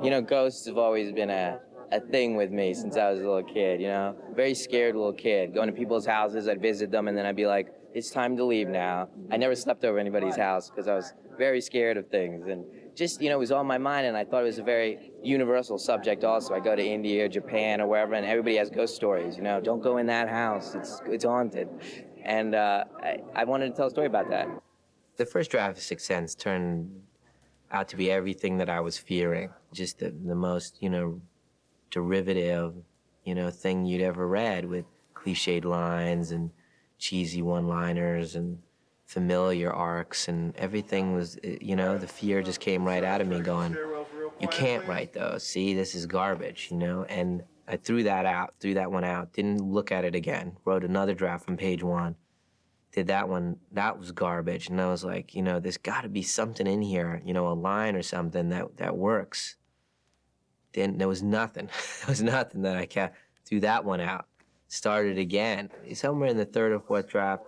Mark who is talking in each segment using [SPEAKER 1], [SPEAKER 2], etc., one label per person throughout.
[SPEAKER 1] You know, ghosts have always been a thing with me since I was a little kid, you know? Very scared little kid. Going to people's houses, I'd visit them, and then I'd be like, it's time to leave now. I never slept over anybody's house because I was very scared of things. And just, you know, it was on my mind, and I thought it was a very universal subject also. I go to India or Japan or wherever, and everybody has ghost stories, you know? Don't go in that house. It's haunted. And I wanted to tell a story about that. The first draft of Sixth Sense turned out to be everything that I was fearing. Just the most, you know, derivative, you know, thing you'd ever read, with cliched lines and cheesy one-liners and familiar arcs, and everything was, you know, the fear just came right out of me going, you can't write those. See, this is garbage, you know? And I threw that one out, didn't look at it again, wrote another draft from page 1, did that one, that was garbage. And I was like, you know, there's gotta be something in here, you know, a line or something that works. Then there was nothing. There was nothing that I kept. Threw that one out. Started again. Somewhere in the third or fourth draft,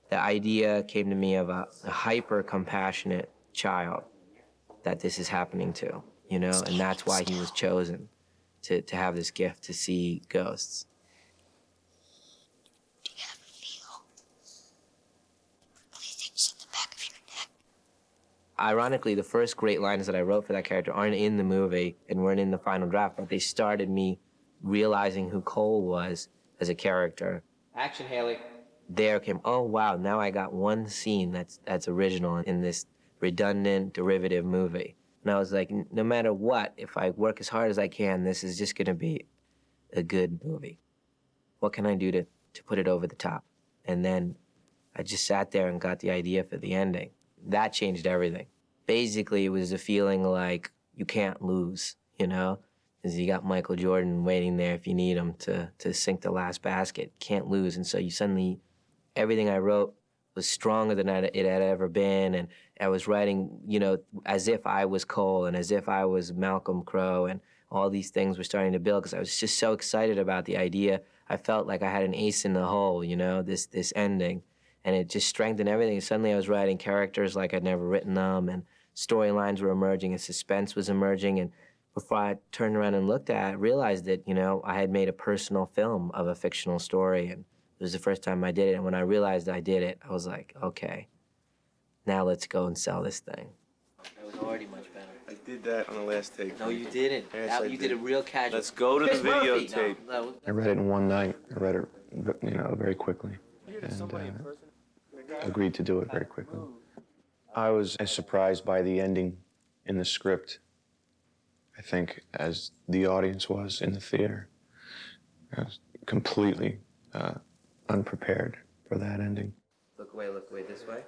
[SPEAKER 1] the idea came to me of a hyper-compassionate child that this is happening to, you know? And that's why he was chosen, to have this gift to see ghosts.
[SPEAKER 2] Do you ever feel things in the back of your neck?
[SPEAKER 1] Ironically, the first great lines that I wrote for that character aren't in the movie and weren't in the final draft, but they started me realizing who Cole was as a character. Action, Haley. There came, oh wow, now I got one scene that's original in this redundant, derivative movie. And I was like, no matter what, if I work as hard as I can, this is just gonna be a good movie. What can I do to put it over the top? And then I just sat there and got the idea for the ending. That changed everything. Basically, it was a feeling like you can't lose, you know? Because you got Michael Jordan waiting there if you need him to sink the last basket. Can't lose. And so you suddenly, everything I wrote was stronger than it had ever been. And I was writing, you know, as if I was Cole and as if I was Malcolm Crowe. And all these things were starting to build because I was just so excited about the idea. I felt like I had an ace in the hole, you know, this ending. And it just strengthened everything. And suddenly I was writing characters like I'd never written them, and storylines were emerging, and suspense was emerging. And before I turned around and looked at it, I realized that, you know, I had made a personal film of a fictional story, and it was the first time I did it. And when I realized I did it, I was like, okay, now let's go and sell this thing. That was already much better.
[SPEAKER 3] I did that on the last take.
[SPEAKER 1] No, you didn't.
[SPEAKER 3] Yes,
[SPEAKER 1] You did a real casual.
[SPEAKER 3] Let's go to the videotape.
[SPEAKER 1] No.
[SPEAKER 4] I read it in one night. I read it, you know, very quickly, and agreed to do it very quickly. I was as surprised by the ending in the script, I think, as the audience was in the theater. I was completely unprepared for that ending.
[SPEAKER 1] Look away, this way.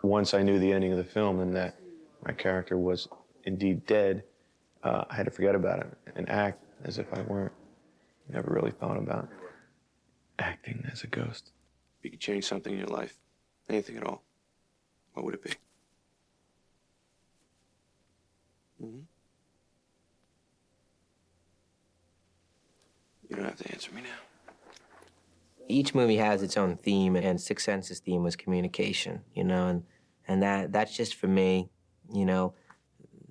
[SPEAKER 4] Once I knew the ending of the film and that my character was indeed dead, I had to forget about it and act as if I weren't. Never really thought about acting as a ghost.
[SPEAKER 3] If you could change something in your life, anything at all, what would it be? You don't have to answer me now.
[SPEAKER 1] Each movie has its own theme, and Sixth Sense's theme was communication, you know, and that's just for me, you know,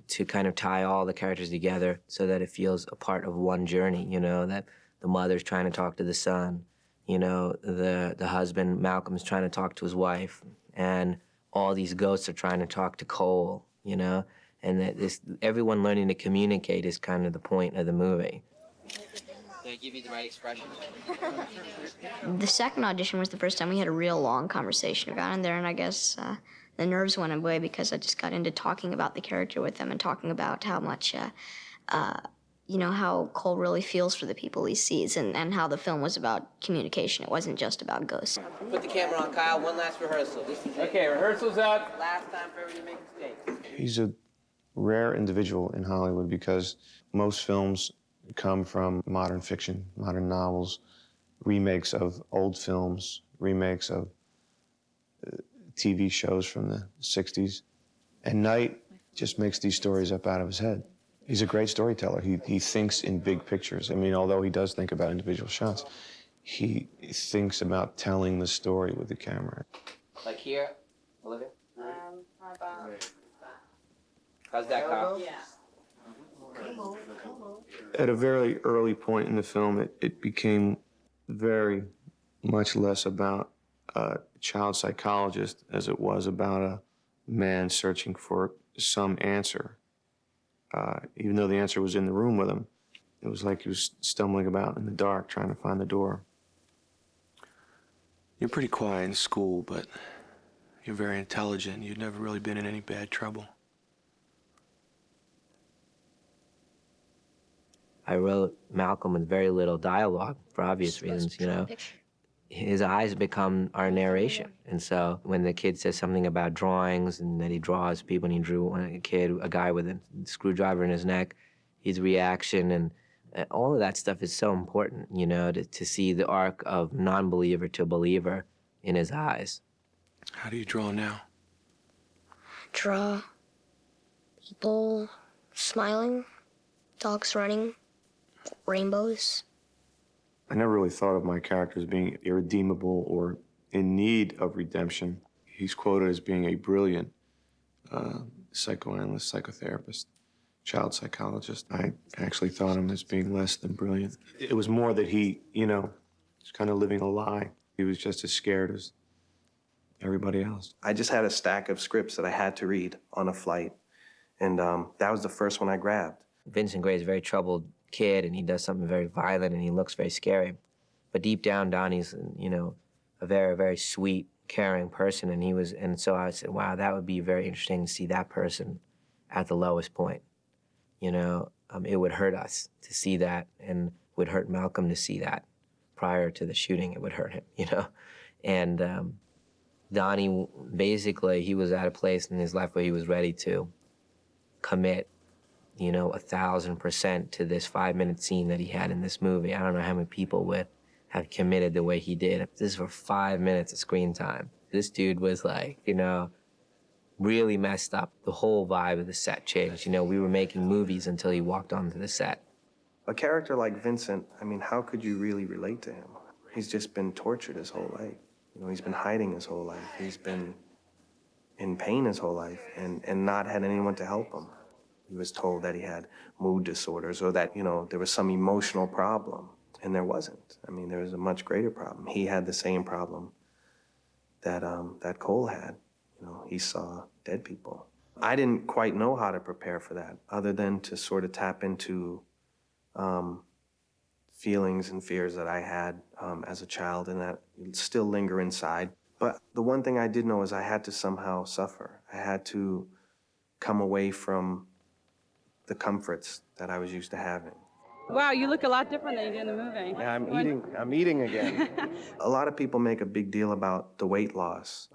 [SPEAKER 1] to kind of tie all the characters together so that it feels a part of one journey, you know, that the mother's trying to talk to the son, you know, the husband, Malcolm's trying to talk to his wife, and all these ghosts are trying to talk to Cole, you know, and that everyone learning to communicate is kind of the point of the movie. Did I give you the right expression?
[SPEAKER 2] The second audition was the first time we had a real long conversation. I got in there, and I guess the nerves went away because I just got into talking about the character with them and talking about how much, you know, how Cole really feels for the people he sees, and how the film was about communication. It wasn't just about ghosts.
[SPEAKER 1] Put the camera on, Kyle. One last rehearsal. Okay, rehearsal's up. Last time for everybody to make mistakes.
[SPEAKER 4] He's a rare individual in Hollywood because most films come from modern fiction, modern novels, remakes of old films, remakes of TV shows from the 60s. And Knight just makes these stories up out of his head. He's a great storyteller. He thinks in big pictures. I mean, although he does think about individual shots, he thinks about telling the story with the camera.
[SPEAKER 1] Like here, Olivia?
[SPEAKER 5] How about...
[SPEAKER 1] How's that, Kyle?
[SPEAKER 5] Yeah.
[SPEAKER 4] At a very early point in the film, it became very much less about a child psychologist as it was about a man searching for some answer. Even though the answer was in the room with him, it was like he was stumbling about in the dark trying to find the door.
[SPEAKER 3] You're pretty quiet in school, but you're very intelligent. You've never really been in any bad trouble.
[SPEAKER 1] I wrote Malcolm with very little dialogue for obvious reasons, you know. His eyes become our narration. And so when the kid says something about drawings and that he draws people, and he drew a guy with a screwdriver in his neck, his reaction and all of that stuff is so important, you know, to see the arc of non-believer to believer in his eyes.
[SPEAKER 3] How do you draw now?
[SPEAKER 5] Draw people smiling, dogs running, rainbows.
[SPEAKER 4] I never really thought of my character as being irredeemable or in need of redemption. He's quoted as being a brilliant psychoanalyst, psychotherapist, child psychologist. I actually thought him as being less than brilliant. It was more that he, you know, was kind of living a lie. He was just as scared as everybody else.
[SPEAKER 6] I just had a stack of scripts that I had to read on a flight, and that was the first one I grabbed.
[SPEAKER 1] Vincent Gray is a very troubled kid, and he does something very violent, and he looks very scary. But deep down, Donnie's, you know, a very, very sweet, caring person, and so I said, wow, that would be very interesting to see that person at the lowest point. You know, it would hurt us to see that, and it would hurt Malcolm to see that. Prior to the shooting, it would hurt him, you know? And Donnie, basically, he was at a place in his life where he was ready to commit, you know, 1,000% to this 5-minute scene that he had in this movie. I don't know how many people would have committed the way he did. This is for 5 minutes of screen time. This dude was like, you know, really messed up. The whole vibe of the set changed. You know, we were making movies until he walked onto the set.
[SPEAKER 6] A character like Vincent, I mean, how could you really relate to him? He's just been tortured his whole life. You know, he's been hiding his whole life. He's been in pain his whole life and not had anyone to help him. He was told that he had mood disorders or that, you know, there was some emotional problem, and there wasn't. I mean, there was a much greater problem. He had the same problem that that Cole had. You know, he saw dead people. I didn't quite know how to prepare for that other than to sort of tap into feelings and fears that I had as a child and that still linger inside. But the one thing I did know is I had to somehow suffer. I had to come away from the comforts that I was used to having.
[SPEAKER 7] Wow, you look a lot different than you did in the movie.
[SPEAKER 6] Yeah, I'm eating again. A lot of people make a big deal about the weight loss,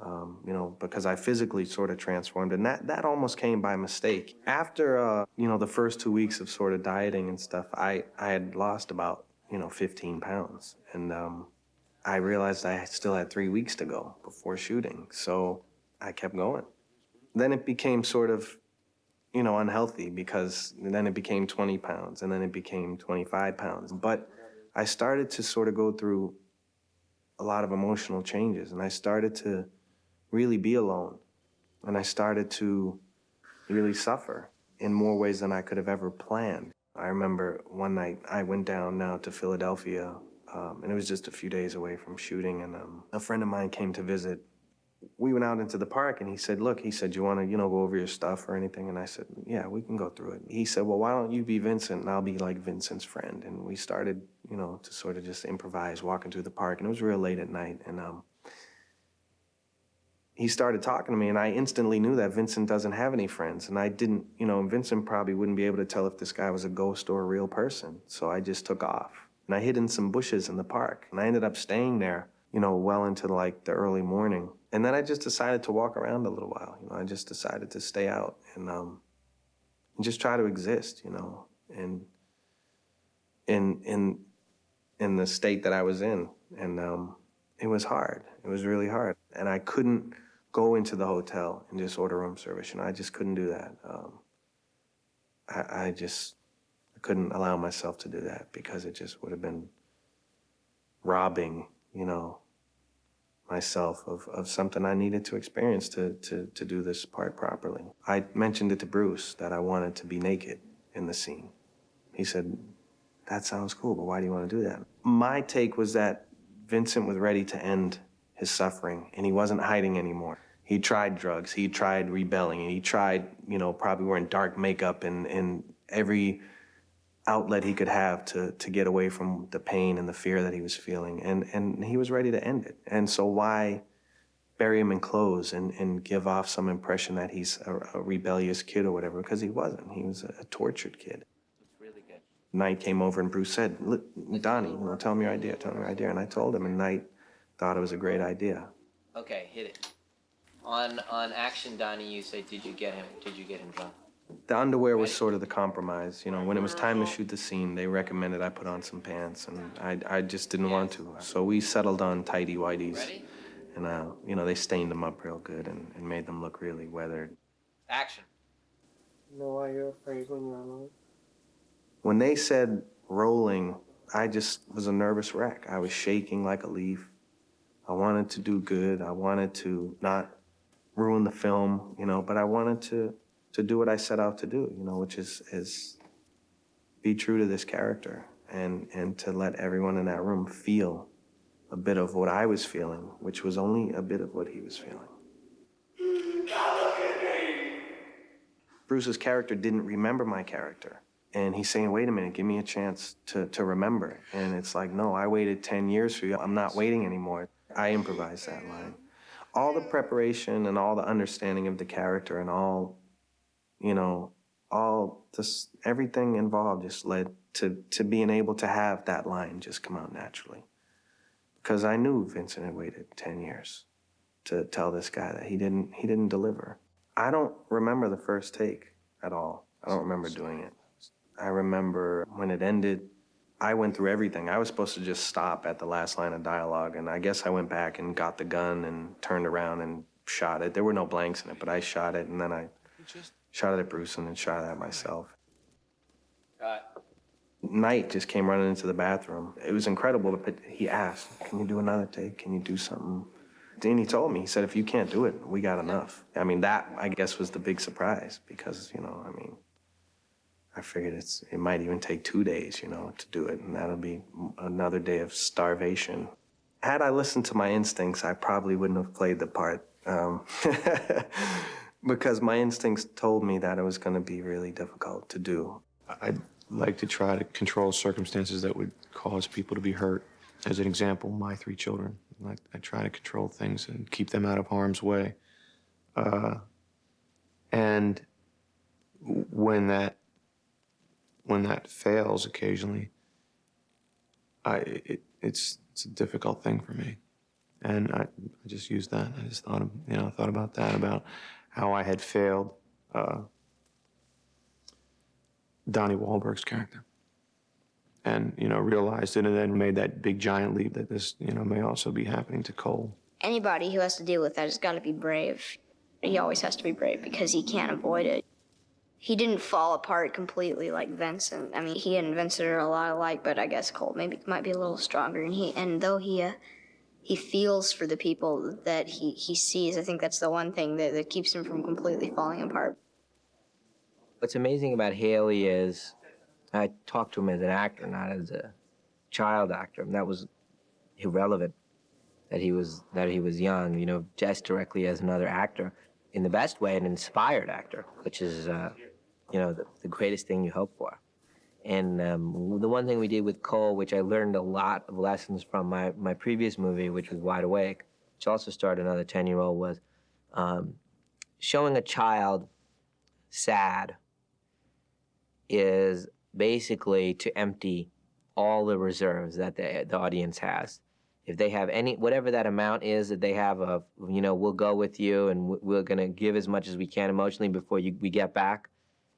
[SPEAKER 6] you know, because I physically sort of transformed, and that almost came by mistake. After, you know, the first 2 weeks of sort of dieting and stuff, I had lost about, you know, 15 pounds, and I realized I still had 3 weeks to go before shooting, so I kept going. Then it became sort of, you know, unhealthy because then it became 20 pounds and then it became 25 pounds. But I started to sort of go through a lot of emotional changes, and I started to really be alone, and I started to really suffer in more ways than I could have ever planned. I remember one night I went down now to Philadelphia, and it was just a few days away from shooting, and a friend of mine came to visit. We went out into the park, and he said, look, he said, you want to, you know, go over your stuff or anything? And I said, yeah, we can go through it. He said, well, why don't you be Vincent, and I'll be like Vincent's friend? And we started, you know, to sort of just improvise, walking through the park, and it was real late at night, and he started talking to me, and I instantly knew that Vincent doesn't have any friends, and I didn't, you know, Vincent probably wouldn't be able to tell if this guy was a ghost or a real person, so I just took off. And I hid in some bushes in the park, and I ended up staying there, you know, well into like the early morning. And then I just decided to walk around a little while. You know, I just decided to stay out and just try to exist, you know, and in the state that I was in. And it was hard. It was really hard. And I couldn't go into the hotel and just order room service. You know, I just couldn't do that. I couldn't allow myself to do that because it just would have been robbing, you know, myself of something I needed to experience to do this part properly. I mentioned it to Bruce that I wanted to be naked in the scene. He said, That sounds cool, but why do you want to do that? My take was that Vincent was ready to end his suffering, and he wasn't hiding anymore. He tried drugs, he tried rebelling, and he tried, you know, probably wearing dark makeup and every outlet he could have to get away from the pain and the fear that he was feeling. And he was ready to end it. And so why bury him in clothes and give off some impression that he's a rebellious kid or whatever? Because he wasn't. He was a tortured kid. Knight came over and Bruce said, "Look, Donnie, you know, tell me your idea, tell me your idea." And I told him, and Knight thought it was a great idea.
[SPEAKER 1] Okay, hit it. On action, Donnie, you say, did you get him drunk?
[SPEAKER 6] The underwear was sort of the compromise. You know, when it was time to shoot the scene, they recommended I put on some pants, and I just didn't want to. So we settled on tighty whities.
[SPEAKER 1] Ready?
[SPEAKER 6] And, you know, they stained them up real good and made them look really weathered.
[SPEAKER 1] Action.
[SPEAKER 8] Know why you're afraid when you're alone?
[SPEAKER 6] When they said rolling, I just was a nervous wreck. I was shaking like a leaf. I wanted to do good. I wanted to not ruin the film, you know, but I wanted to do what I set out to do, you know, which is be true to this character and to let everyone in that room feel a bit of what I was feeling, which was only a bit of what he was feeling. Bruce's character didn't remember my character. And he's saying, wait a minute, give me a chance to remember. And it's like, no, I waited 10 years for you. I'm not waiting anymore. I improvised that line. All the preparation and all the understanding of the character and all, you know, all this, everything involved just led to being able to have that line just come out naturally. Because I knew Vincent had waited 10 years to tell this guy that he didn't deliver. I don't remember the first take at all. I don't remember doing it. I remember when it ended, I went through everything. I was supposed to just stop at the last line of dialogue, and I guess I went back and got the gun and turned around and shot it. There were no blanks in it, but I shot it, and then I shot it at Bruce and then shot it at myself. Knight just came running into the bathroom. It was incredible, but he asked, can you do another take? Can you do something? And he told me, he said, if you can't do it, we got enough. I mean, that, I guess, was the big surprise because, you know, I mean, I figured it might even take 2 days, you know, to do it, and that'll be another day of starvation. Had I listened to my instincts, I probably wouldn't have played the part because my instincts told me that it was going to be really difficult to do.
[SPEAKER 4] I'd like to try to control circumstances that would cause people to be hurt. As an example, my 3 children. I try to control things and keep them out of harm's way. And when that fails occasionally, it's a difficult thing for me. And I just used that. I just thought about that, about how I had failed Donnie Wahlberg's character. And, you know, realized it and then made that big giant leap that this, you know, may also be happening to Cole.
[SPEAKER 2] Anybody who has to deal with that has got to be brave. He always has to be brave because he can't avoid it. He didn't fall apart completely like Vincent. I mean, he and Vincent are a lot alike, but I guess Cole might be a little stronger. And though he feels for the people that he sees, I think that's the one thing that keeps him from completely falling apart.
[SPEAKER 1] What's amazing about Haley is I talked to him as an actor, not as a child actor. And that was irrelevant that he was young, you know, just directly as another actor. In the best way, an inspired actor, which is, you know, the greatest thing you hope for. And the one thing we did with Cole, which I learned a lot of lessons from my previous movie, which was Wide Awake, which also starred another 10-year-old, was showing a child sad is basically to empty all the reserves that the audience has. If they have whatever that amount is that they have of, you know, we'll go with you and we're going to give as much as we can emotionally before we get back,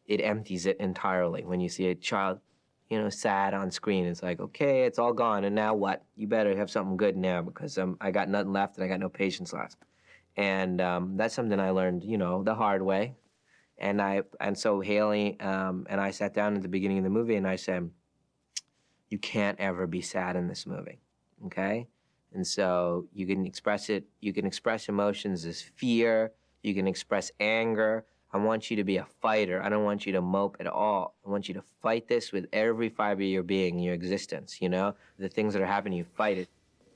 [SPEAKER 1] it empties it entirely. When you see a child, you know, sad on screen, it's like, okay, it's all gone, and now what? You better have something good now because I got nothing left and I got no patience left. And that's something I learned, you know, the hard way. And so Haley and I sat down at the beginning of the movie and I said, you can't ever be sad in this movie, okay? And so you can express emotions as fear, you can express anger, I want you to be a fighter. I don't want you to mope at all. I want you to fight this with every fiber of your being, your existence, you know? The things that are happening, you fight it.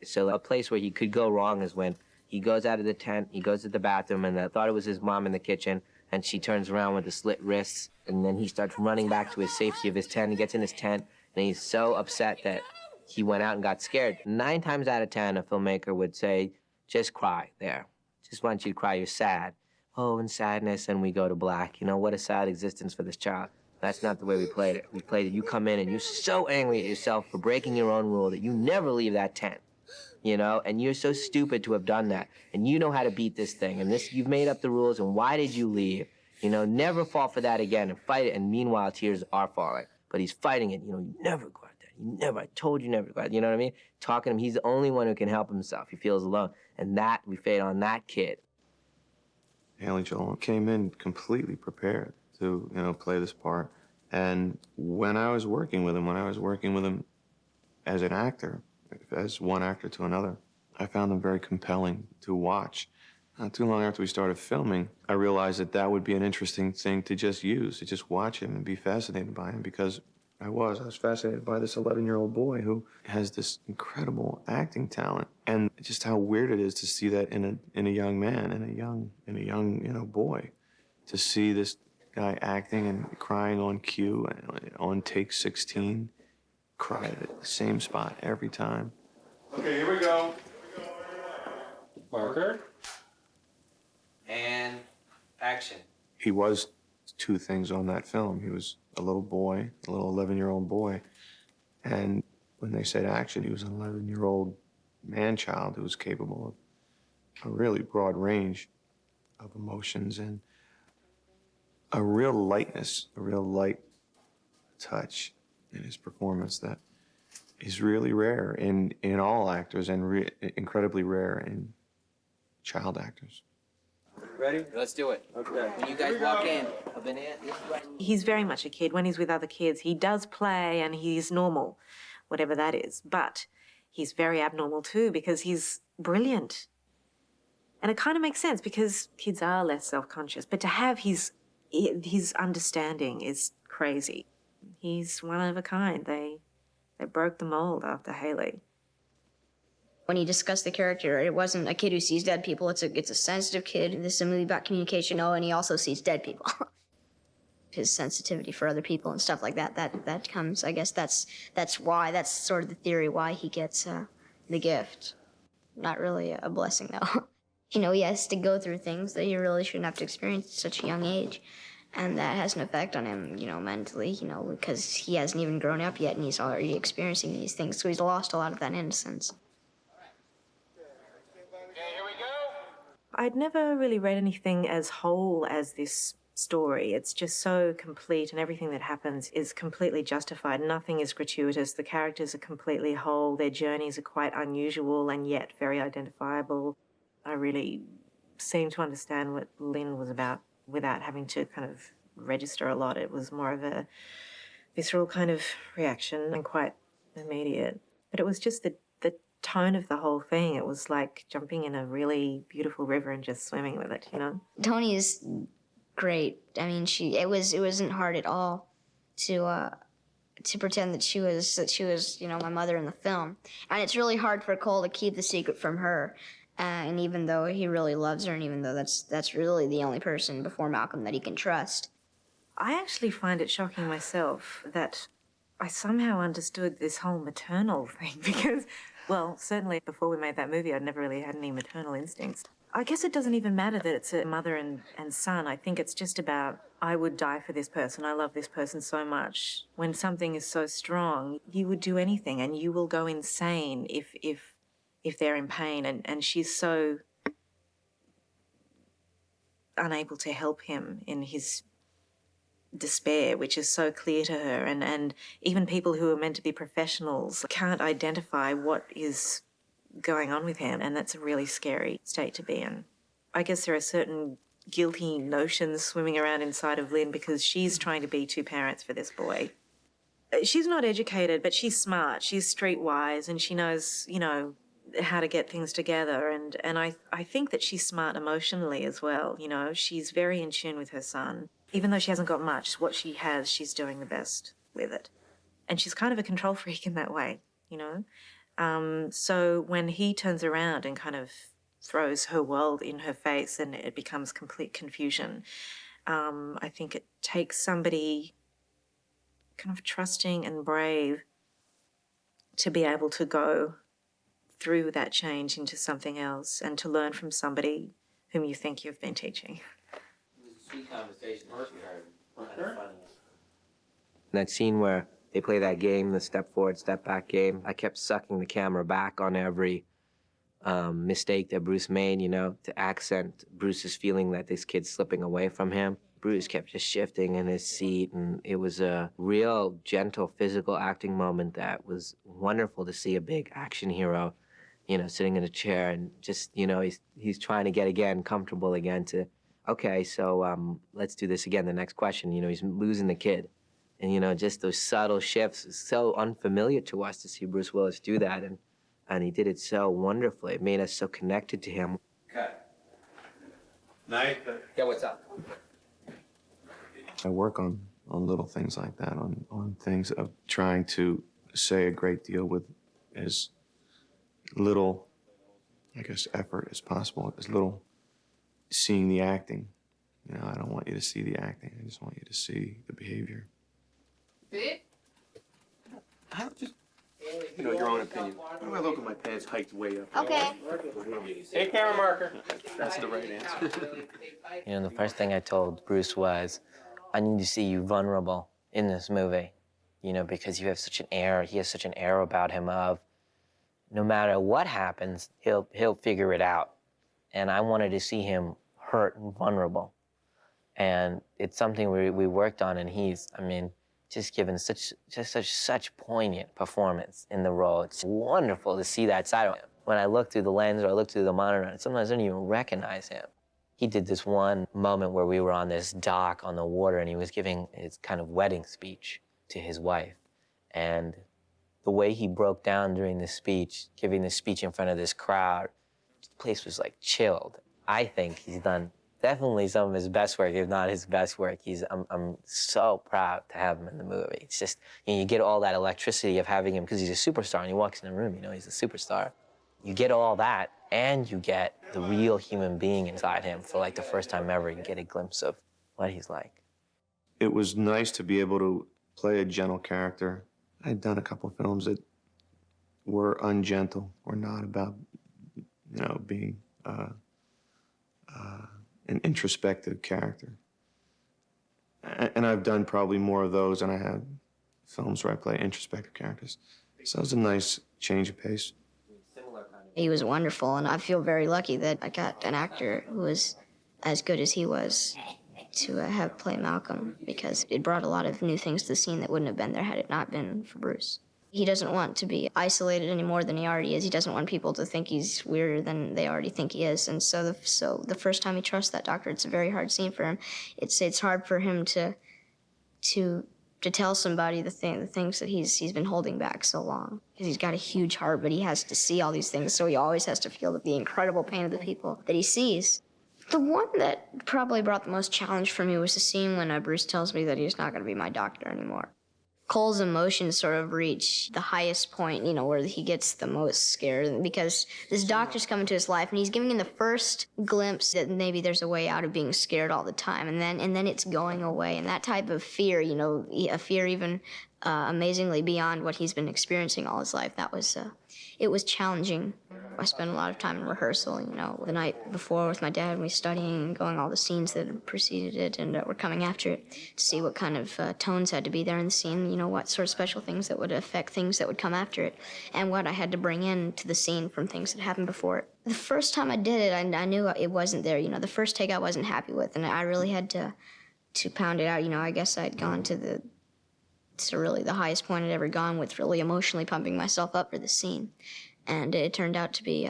[SPEAKER 1] So a place where he could go wrong is when he goes out of the tent, he goes to the bathroom, and I thought it was his mom in the kitchen, and she turns around with the slit wrists, and then he starts running back to his safety of his tent. He gets in his tent, and he's so upset that he went out and got scared. 9 times out of 10, a filmmaker would say, just cry there. Just want you to cry, you're sad. Oh, and sadness, and we go to black. You know, what a sad existence for this child. That's not the way we played it. We played it, you come in and you're so angry at yourself for breaking your own rule that you never leave that tent. You know, and you're so stupid to have done that. And you know how to beat this thing. And this, you've made up the rules, and why did you leave? You know, never fall for that again and fight it. And meanwhile, tears are falling. But he's fighting it. You know, you never go out there. You never, I told you never to go out. You know what I mean? Talking to him, he's the only one who can help himself. He feels alone. And that, we fade on that kid.
[SPEAKER 4] Haley Joel came in completely prepared to, you know, play this part. And when I was working with him as an actor, as one actor to another, I found them very compelling to watch. Not too long after we started filming, I realized that that would be an interesting thing to just use, to just watch him and be fascinated by him, because I was fascinated by this 11-year-old boy who has this incredible acting talent, and just how weird it is to see that in a young man, in a young you know, boy, to see this guy acting and crying on cue, on take 16, cry at the same spot every time.
[SPEAKER 3] Okay, here we go. Marker.
[SPEAKER 1] And action.
[SPEAKER 4] He was 2 things on that film. He was a little boy, a little 11-year-old boy. And when they said action, he was an 11-year-old man-child who was capable of a really broad range of emotions and a real lightness, a real light touch in his performance that is really rare in all actors and incredibly rare in child actors.
[SPEAKER 1] Ready? Let's do it.
[SPEAKER 8] Okay.
[SPEAKER 1] When you guys walk in, a banana,
[SPEAKER 9] He's very much a kid. When he's with other kids, he does play and he's normal, whatever that is. But he's very abnormal too, because he's brilliant. And it kind of makes sense because kids are less self-conscious. But to have his understanding is crazy. He's one of a kind. They broke the mold after Haley.
[SPEAKER 2] When he discussed the character, it wasn't a kid who sees dead people. It's a sensitive kid. This is a movie about communication. Oh, and he also sees dead people. His sensitivity for other people and stuff like that. That comes. I guess that's why. That's sort of the theory why he gets the gift. Not really a blessing though. You know, he has to go through things that he really shouldn't have to experience at such a young age. And that has an effect on him, you know, mentally, you know, because he hasn't even grown up yet and he's already experiencing these things. So he's lost a lot of that innocence.
[SPEAKER 9] I'd never really read anything as whole as this story. It's just so complete and everything that happens is completely justified. Nothing is gratuitous. The characters are completely whole. Their journeys are quite unusual and yet very identifiable. I really seemed to understand what Lynn was about without having to kind of register a lot. It was more of a visceral kind of reaction and quite immediate. But it was just the tone of the whole thing. It was like jumping in a really beautiful river and just swimming with it, you know?
[SPEAKER 2] Toni is great. I mean, it wasn't hard at all to pretend that she was, you know, my mother in the film. And it's really hard for Cole to keep the secret from her. And even though he really loves her, and even though that's really the only person before Malcolm that he can trust.
[SPEAKER 9] I actually find it shocking myself that I somehow understood this whole maternal thing because, well, certainly before we made that movie, I'd never really had any maternal instincts. I guess it doesn't even matter that it's a mother and son. I think it's just about, I would die for this person. I love this person so much. When something is so strong, you would do anything and you will go insane if they're in pain. And she's so unable to help him in his despair, which is so clear to her. And even people who are meant to be professionals can't identify what is going on with him. And that's a really scary state to be in. I guess there are certain guilty notions swimming around inside of Lynn because she's trying to be 2 parents for this boy. She's not educated, but she's smart. She's streetwise and she knows, you know, how to get things together. And I think that she's smart emotionally as well. You know, she's very in tune with her son. Even though she hasn't got much, what she has, she's doing the best with it. And she's kind of a control freak in that way, you know. So when he turns around and kind of throws her world in her face and it becomes complete confusion, I think it takes somebody kind of trusting and brave to be able to go through that change into something else and to learn from somebody whom you think you've been teaching.
[SPEAKER 1] Sweet conversation that scene where they play that game, the step forward, step back game, I kept sucking the camera back on every mistake that Bruce made, you know, to accent Bruce's feeling that this kid's slipping away from him. Bruce kept just shifting in his seat, and it was a real gentle physical acting moment that was wonderful to see a big action hero, you know, sitting in a chair and just, you know, he's trying to get again comfortable again to, okay, so let's do this again. The next question, you know, he's losing the kid. And, you know, just those subtle shifts, it's so unfamiliar to us to see Bruce Willis do that. And he did it so wonderfully. It made us so connected to him.
[SPEAKER 3] Cut. Night.
[SPEAKER 1] Yeah, what's up?
[SPEAKER 4] I work on little things like that, on things of trying to say a great deal with as little, I guess, effort as possible, as little seeing the acting. You know, I don't want you to see the acting. I just want you to see the behavior.
[SPEAKER 3] You know, your own opinion. Why do I look at my pants hiked way up?
[SPEAKER 2] Okay.
[SPEAKER 3] Hey, camera marker. That's the right answer.
[SPEAKER 1] You know, the first thing I told Bruce was, I need to see you vulnerable in this movie, you know, because you have such an air, he has such an air about him of, no matter what happens, he'll figure it out. And I wanted to see him hurt and vulnerable. And it's something we worked on, and he's, I mean, just given such poignant performance in the role. It's wonderful to see that side of him. When I look through the lens or I look through the monitor, sometimes I don't even recognize him. He did this one moment where we were on this dock on the water, and he was giving his kind of wedding speech to his wife. And the way he broke down during the speech, giving this speech in front of this crowd, the place was like chilled. I think he's done definitely some of his best work, if not his best work. I'm so proud to have him in the movie. It's just, you know, you get all that electricity of having him, because he's a superstar, and he walks in the room, you know, he's a superstar. You get all that, and you get the real human being inside him for like the first time ever. You get a glimpse of what he's like.
[SPEAKER 4] It was nice to be able to play a gentle character. I'd done a couple of films that were ungentle, or not about, you know, being an introspective character. And I've done probably more of those than I have films where I play introspective characters. So it was a nice change of pace.
[SPEAKER 2] He was wonderful, and I feel very lucky that I got an actor who was as good as he was to have play Malcolm, because it brought a lot of new things to the scene that wouldn't have been there had it not been for Bruce. He doesn't want to be isolated any more than he already is. He doesn't want people to think he's weirder than they already think he is. And so the first time he trusts that doctor, it's a very hard scene for him. It's hard for him to tell somebody the things that he's been holding back so long. Because he's got a huge heart, but he has to see all these things, so he always has to feel the incredible pain of the people that he sees. The one that probably brought the most challenge for me was the scene when Bruce tells me that he's not going to be my doctor anymore. Cole's emotions sort of reach the highest point, you know, where he gets the most scared, because this doctor's come into his life and he's giving him the first glimpse that maybe there's a way out of being scared all the time, and then it's going away. And that type of fear, you know, a fear even amazingly beyond what he's been experiencing all his life, it was challenging. I spent a lot of time in rehearsal, you know, the night before with my dad, and we studying and going all the scenes that had preceded it and were coming after it to see what kind of tones had to be there in the scene, you know, what sort of special things that would affect things that would come after it, and what I had to bring into the scene from things that happened before it. The first time I did it, I knew it wasn't there, you know. The first take I wasn't happy with, and I really had to pound it out, you know. I guess I'd gone to really the highest point I'd ever gone with, really emotionally pumping myself up for the scene. And it turned out to be,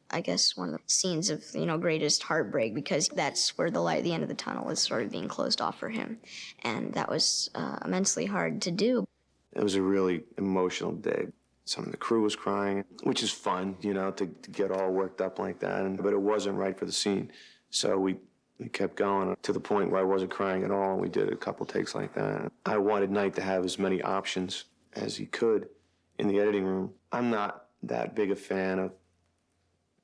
[SPEAKER 2] I guess, one of the scenes of, you know, greatest heartbreak, because that's where the light at the end of the tunnel is sort of being closed off for him. And that was immensely hard to do.
[SPEAKER 4] It was a really emotional day. Some of the crew was crying, which is fun, you know, to get all worked up like that. But it wasn't right for the scene. So we kept going to the point where I wasn't crying at all. We did a couple takes like that. I wanted Knight to have as many options as he could in the editing room. I'm not that big a fan of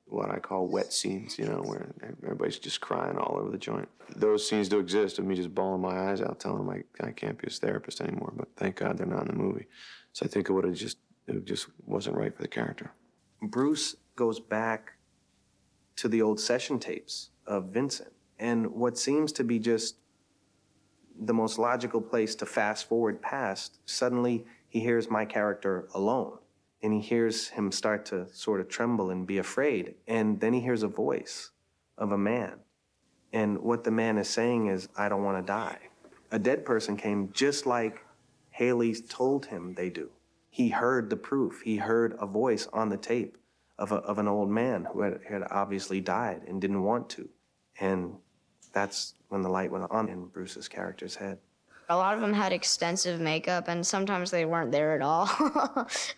[SPEAKER 4] what I call wet scenes, you know, where everybody's just crying all over the joint. Those scenes do exist of me just bawling my eyes out, telling them I can't be his therapist anymore, but thank God they're not in the movie. So I think it just wasn't right for the character.
[SPEAKER 6] Bruce goes back to the old session tapes of Vincent, and what seems to be just the most logical place to fast forward past, suddenly he hears my character alone. And he hears him start to sort of tremble and be afraid. And then he hears a voice of a man. And what the man is saying is, I don't want to die. A dead person came just like Haley told him they do. He heard the proof. He heard a voice on the tape of an old man who had obviously died and didn't want to. And that's when the light went on in Bruce's character's head.
[SPEAKER 2] A lot of them had extensive makeup, and sometimes they weren't there at all.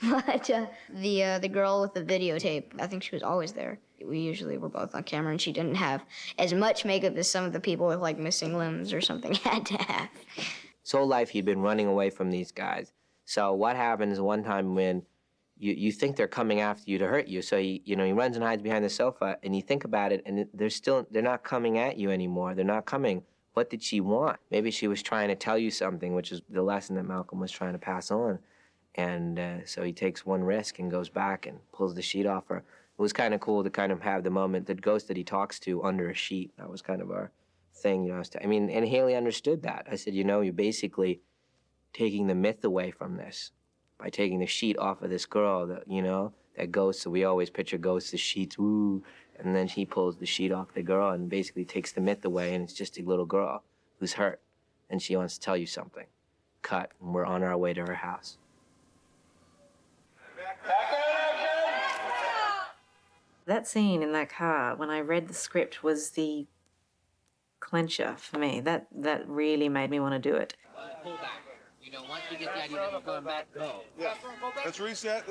[SPEAKER 2] But the girl with the videotape, I think she was always there. We usually were both on camera, and she didn't have as much makeup as some of the people with, like, missing limbs or something had to have.
[SPEAKER 1] His whole life he'd been running away from these guys. So what happens one time when you think they're coming after you to hurt you, so he runs and hides behind the sofa, and you think about it, and they're not coming at you anymore. They're not coming. What did she want? Maybe she was trying to tell you something, which is the lesson that Malcolm was trying to pass on. And so he takes one risk and goes back and pulls the sheet off her. It was kind of cool to kind of have the moment, the ghost that he talks to under a sheet. That was kind of our thing, you know. And Haley understood that. I said, you're basically taking the myth away from this by taking the sheet off of this girl, that ghost. So we always picture ghosts as sheets, woo. And then he pulls the sheet off the girl and basically takes the myth away, and it's just a little girl who's hurt, and she wants to tell you something. Cut, and we're on our way to her house.
[SPEAKER 9] That scene in that car, when I read the script, was the clincher for me. That really made me want to do it.
[SPEAKER 1] Pull back. Once we get the idea that we're going back, go.
[SPEAKER 10] Yeah. Let's reset.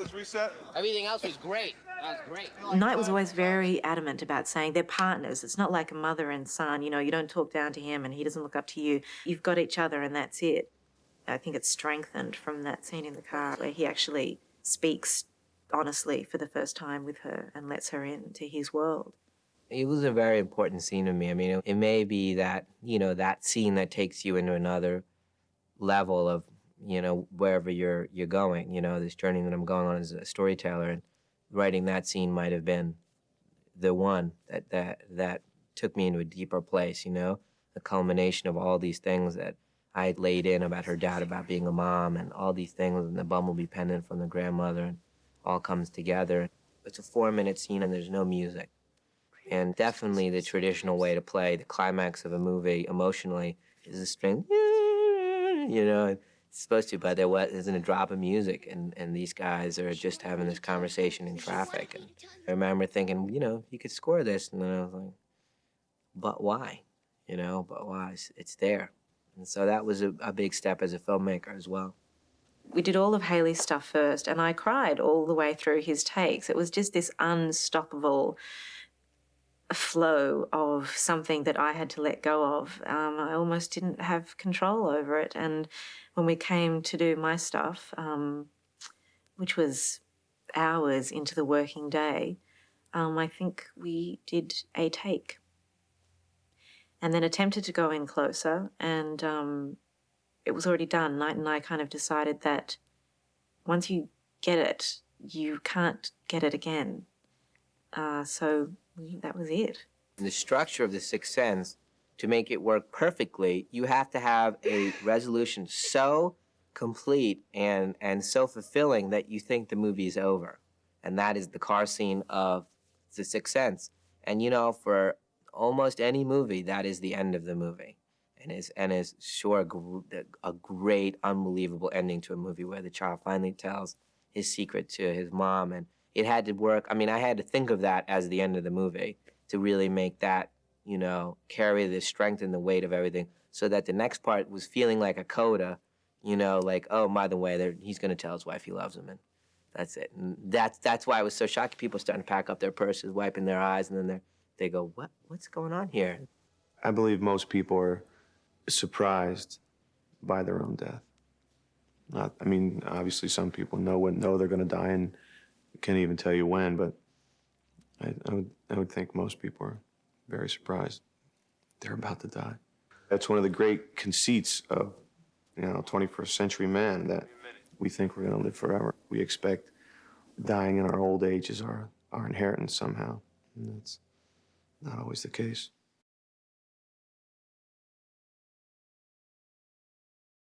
[SPEAKER 1] Everything else was great. That was great.
[SPEAKER 9] Knight was always very adamant about saying they're partners. It's not like a mother and son. You don't talk down to him and he doesn't look up to you. You've got each other and that's it. I think it's strengthened from that scene in the car where he actually speaks honestly for the first time with her and lets her into his world.
[SPEAKER 1] It was a very important scene to me. I mean, it may be that, that scene that takes you into another level of, wherever you're going, this journey that I'm going on as a storyteller, and writing that scene might have been the one that took me into a deeper place, the culmination of all these things that I had laid in about her dad, about being a mom, and all these things, and the bumblebee pendant from the grandmother, and all comes together. It's a 4-minute scene and there's no music. And definitely the traditional way to play the climax of a movie emotionally is a string, it's supposed to, but there isn't a drop of music, and these guys are just having this conversation in traffic. And I remember thinking, you could score this, and then I was like, but why? But why? It's there. And so that was a big step as a filmmaker as well.
[SPEAKER 9] We did all of Haley's stuff first, and I cried all the way through his takes. It was just this unstoppable flow of something that I had to let go of. I almost didn't have control over it. And when we came to do my stuff, which was hours into the working day, I think we did a take and then attempted to go in closer, and it was already done. Knight and I kind of decided that once you get it, you can't get it again. So that was it.
[SPEAKER 1] The structure of The Sixth Sense, to make it work perfectly, you have to have a resolution so complete and so fulfilling that you think the movie is over. And that is the car scene of The Sixth Sense. And for almost any movie, that is the end of the movie. And is sure a great, unbelievable ending to a movie where the child finally tells his secret to his mom. And it had to work. I mean, I had to think of that as the end of the movie to really make that, carry the strength and the weight of everything, so that the next part was feeling like a coda, like, oh, by the way, he's going to tell his wife he loves him.
[SPEAKER 11] That's it. And that's why I was so shocked. People starting to pack up their purses, wiping their eyes, and then they go, what's going on here?
[SPEAKER 4] I believe most people are surprised by their own death. I mean, obviously some people know they're going to die and can't even tell you when, but I would think most people are very surprised they're about to die. That's one of the great conceits of, 21st century man, that we think we're going to live forever. We expect dying in our old age is our inheritance somehow, and that's not always the case.